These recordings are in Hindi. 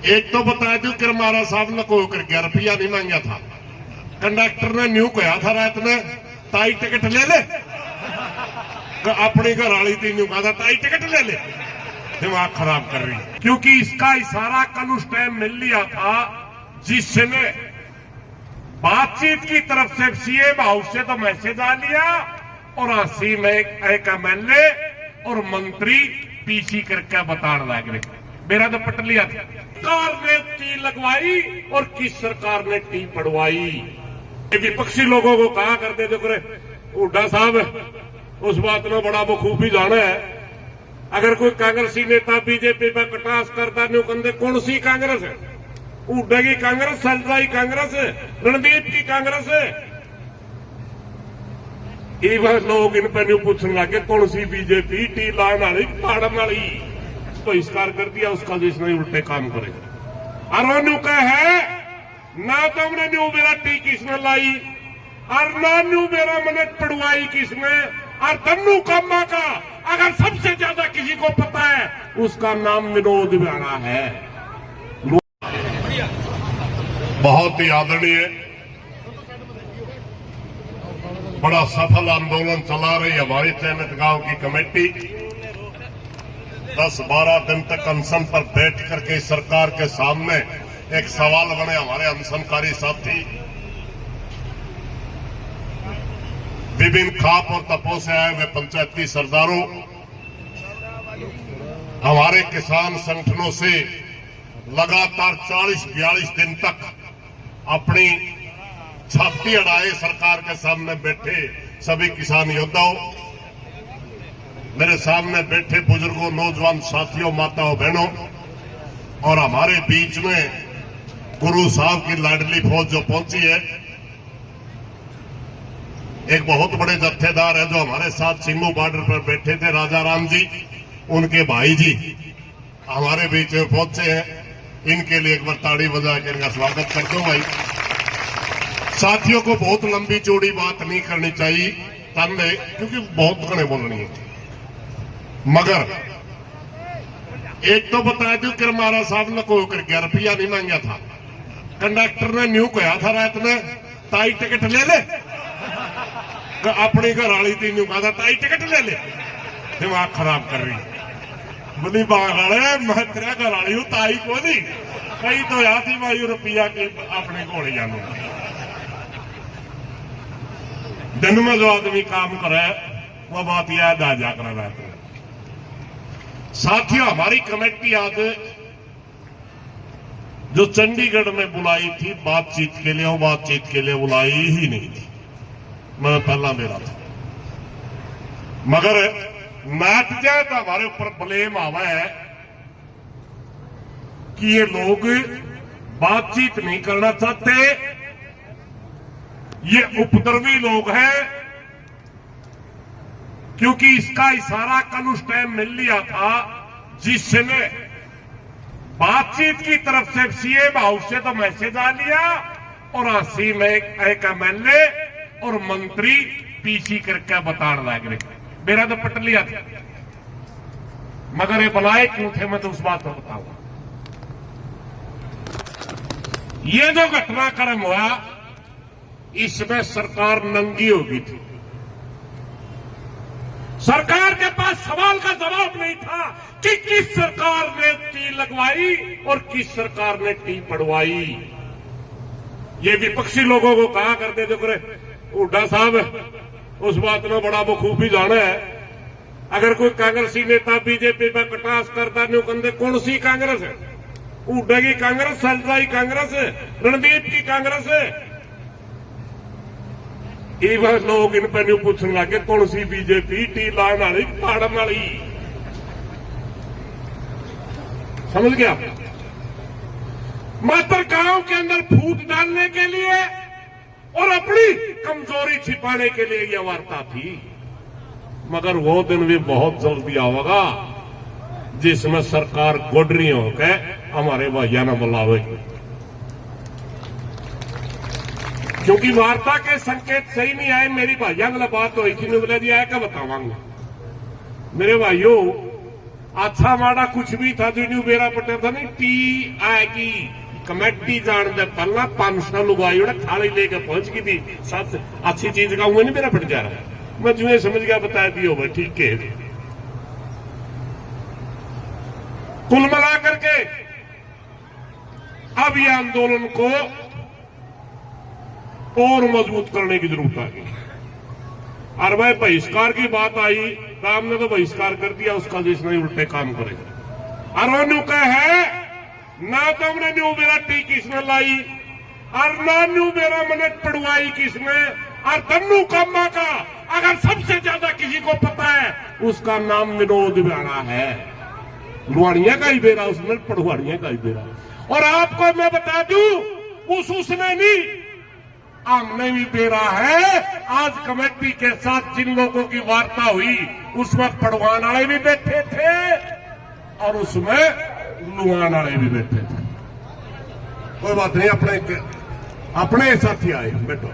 एक तो बता दूं कि हमारा साहब लको कर 11 रुपया नहीं मांगा था। कंडक्टर ने न्यू कहा था रात में ताई टिकट ले ले, अपनी घर वाली थी न्यू कहा था ताई टिकट ले ले। दिमाग खराब कर रही है क्योंकि इसका इशारा कल उस टाइम मिल लिया था जिसने बातचीत की तरफ से सीएम हाउस से तो मैसेज आ लिया और हंसी में एक एमएलए और मंत्री पीछी करके बताने लग रहे। मेरा तो पट लिया था। सरकार ने टी लगवाई और किस सरकार ने टी पड़वाई। विपक्षी लोगों को कहा करते थे हुड्डा साहब उस बात में बड़ा बखूबी जाना है। अगर कोई कांग्रेसी नेता बीजेपी पर कटास करता नहीं कहते कौन सी कांग्रेस है, हुड्डा की कांग्रेस, सलजाई कांग्रेस है, रणदीप की कांग्रेस है। ये बात लोग इन पर पूछने लगे कौन सी बीजेपी टी लाने वाली फाड़न वाली। बहिष्कार कर दिया उसका जिसने उल्टे काम करे। और न्यू का है ना तो हमने न्यू मेरा टी किसने लाई और ना न्यू मेरा मिनट पड़वाई किसने। और तन्नू कामा का अगर सबसे ज्यादा किसी को पता है उसका नाम विनोद राणा है। बहुत ही आदरणीय बड़ा सफल आंदोलन चला रही हमारी चयनित गांव की कमेटी 10-12 दिन तक अनशन पर बैठ करके सरकार के सामने एक सवाल बने। हमारे अनशनकारी साथी विभिन्न खाप और तपो से आए हुए पंचायती सरदारों, हमारे किसान संगठनों से लगातार 40-42 दिन तक अपनी छाती अड़ाए सरकार के सामने बैठे सभी किसान योद्धाओं, मेरे सामने बैठे बुजुर्गों, नौजवान साथियों, माताओं, बहनों और हमारे बीच में गुरु साहब की लाडली फौज जो पहुंची है। एक बहुत बड़े जत्थेदार है जो हमारे साथ सिम्मू बॉर्डर पर बैठे थे, राजा राम जी, उनके भाई जी हमारे बीच में पहुंचे हैं। इनके लिए एक बार ताड़ी बजा के इनका स्वागत कर दो भाई। साथियों को बहुत लंबी चौड़ी बात नहीं करनी चाहिए तंदे, क्योंकि बहुत घने बोलनी है। मगर एक तो बता दूं कि हमारा साहब लको कर 11 रुपया नहीं मांगा था। कंडक्टर ने न्यू कहा था रात में ताई टिकट ले ले, अपनी घर वाली थी न्यू कहा था ताई टिकट ले ले। दिमाग खराब कर रही है। बोली बाग वाले मैं तेरा घर वाली हूं ताई को नहीं कई तो याद थी भाई रुपया की अपने घोड़े जानो। दिन में जो आदमी काम करे वो बात याद आ जा कर रहते। साथियों, हमारी कमेटी आज जो चंडीगढ़ में बुलाई थी बातचीत के लिए, वो बातचीत के लिए बुलाई ही नहीं थी। मैं पहला मेरा था, मगर नाट जाए तो हमारे ऊपर ब्लेम आवा है कि ये लोग बातचीत नहीं करना चाहते, ये उपद्रवी लोग हैं। क्योंकि इसका इशारा कल उस टाइम मिल लिया था जिसने बातचीत की तरफ से सीएम हाउस से तो मैसेज आ लिया और हंसी में एक एमएलए और मंत्री पीछी करके बताने लग रहे। मेरा तो पट लिया था। मगर ये बुलाए क्यों थे मैं तो उस बात को बताऊंगा। ये जो घटनाक्रम हुआ इसमें सरकार नंगी हो गई थी। सरकार के पास सवाल का जवाब नहीं था कि किस सरकार ने टी लगवाई और किस सरकार ने टी पड़वाई। ये विपक्षी लोगों को कहा करते थे हुड्डा साहब उस बात में बड़ा बखूबी जाना है। अगर कोई कांग्रेसी नेता बीजेपी पर कटास करता नहीं कहते कौन सी कांग्रेस है, हुड्डा की कांग्रेस, सलजाई कांग्रेस है, रणदीप की कांग्रेस है। ये बात लोग इन पर पूछने लगे कौन सी बीजेपी टी लाने वाली फाड़न वाली। समझ गया? मात्र गांव के अंदर फूट डालने के लिए और अपनी कमजोरी छिपाने के लिए यह वार्ता थी। मगर वो दिन भी बहुत जल्दी आवेगा जिसमें सरकार गोडरी होकर हमारे भैया न बुलावेगी। क्योंकि वार्ता के संकेत सही नहीं आए। मेरी भाइयों वाला बात हुई थी, बोला जी आया क्या बतावांगा। मेरे भाइयों अच्छा माड़ा कुछ भी था जो न्यू बेरा पटे था नहीं टी आएगी कमेटी जान दे पहला 500 लुगाई उड़ा थाली लेके पहुंच गई थी साथ अच्छी चीज का हुआ नहीं मेरा पट जा रहा मैं जो समझ गया बता दियो भाई ठीक है। कुल मिला करके अब ये आंदोलन को और मजबूत करने की जरूरत आ गई। और भाई बहिष्कार की बात आई राम ने तो बहिष्कार कर दिया उसका जिसने उल्टे काम करे और वो कहे ना तो हमने न्यू मेरा टी किसने लाई और ना न्यू मेरा मिनट पढ़वाई किसने और धन्नू कामा का अगर सबसे ज्यादा किसी को पता है उसका नाम विनोद बेड़ा है। लुहानिया का ही बेरा उसने पढ़वानिया का ही बेरा। और आपको मैं बता दूं उसने नहीं हमने भी बेरा है। आज कमेटी के साथ जिन लोगों की वार्ता हुई उसमें पढ़वान वाले भी बैठे थे और उसमें लुहान वाले भी बैठे थे। कोई बात नहीं अपने साथी आए बैठो।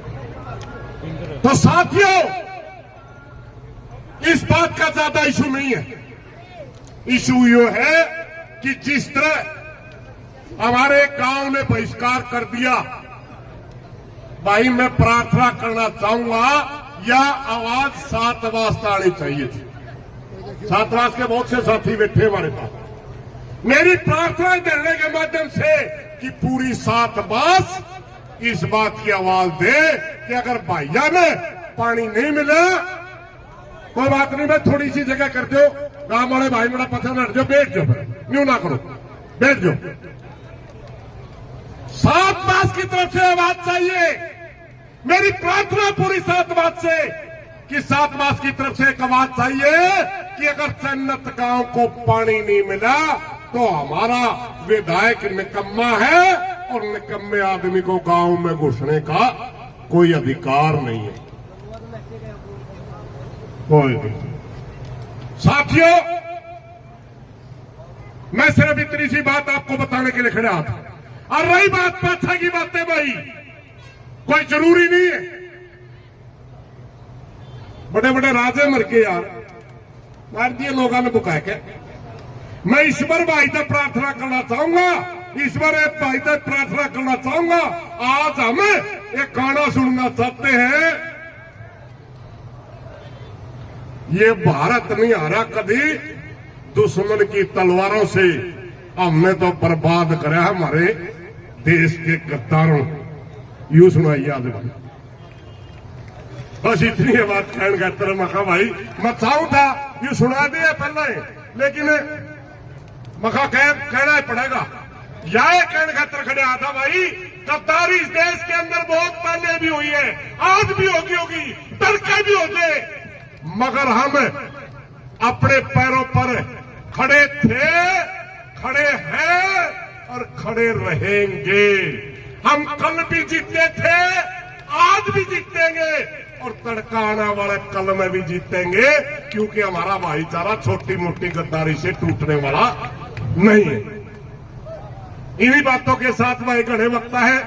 तो साथियों इस बात का ज्यादा इशू नहीं है। इशू ये है कि जिस तरह हमारे गांव ने बहिष्कार कर दिया भाई मैं प्रार्थना करना चाहूंगा या आवाज 7 वास्ता आनी चाहिए थी। 7 वास के बहुत से साथी बैठे हमारे पास। मेरी प्रार्थना करने के माध्यम से कि पूरी 7 वास इस बात की आवाज दे कि अगर भाइया में पानी नहीं मिला कोई बात नहीं मैं थोड़ी सी जगह कर दो गांव वाले भाई मेरा पसंद हट जाओ बैठ जाओ न्यू ना करो बैठ जाओ। 7 वास की तरफ से आवाज चाहिए। मेरी प्रार्थना पूरी 7 वास से कि 7 वास की तरफ से एक आवाज चाहिए कि अगर जन्नत गांव को पानी नहीं मिला तो हमारा विधायक निकम्मा है और निकम्मे आदमी को गांव में घुसने का कोई अधिकार नहीं है। कोई नहीं। साथियों मैं सिर्फ इतनी सी बात आपको बताने के लिए खड़ा था। और रही बात पाछा की बातें भाई कोई जरूरी नहीं है। बड़े बड़े राजे मर के यार मार दिए लोगों ने बुकाया क्या। मैं ईश्वर भाई से प्रार्थना करना चाहूंगा ईश्वर एक भाई से प्रार्थना करना चाहूंगा। आज हम एक गाना सुनना चाहते हैं। ये भारत नहीं हारा कभी दुश्मन की तलवारों से हमने तो बर्बाद करा हमारे देश के गद्दारों। यूं सुनाई याद भाई बस इतनी बात कहने का तरह मखा भाई मैं चाहूं था ये सुना दिया पहले लेकिन मखा कहना ही पड़ेगा। यह कहने का तरह खड़े आता भाई गद्दारी इस देश के अंदर बहुत पहले भी हुई है आज भी होगी तड़के भी होते मगर हम अपने पैरों पर खड़े थे खड़े हैं और खड़े रहेंगे। हम कल भी जीते थे आज भी जीतेंगे और तड़का आने वाले कल में भी जीतेंगे क्योंकि हमारा भाईचारा छोटी मोटी गद्दारी से टूटने वाला नहीं है। इन्हीं बातों के साथ मैं घने वक्ता है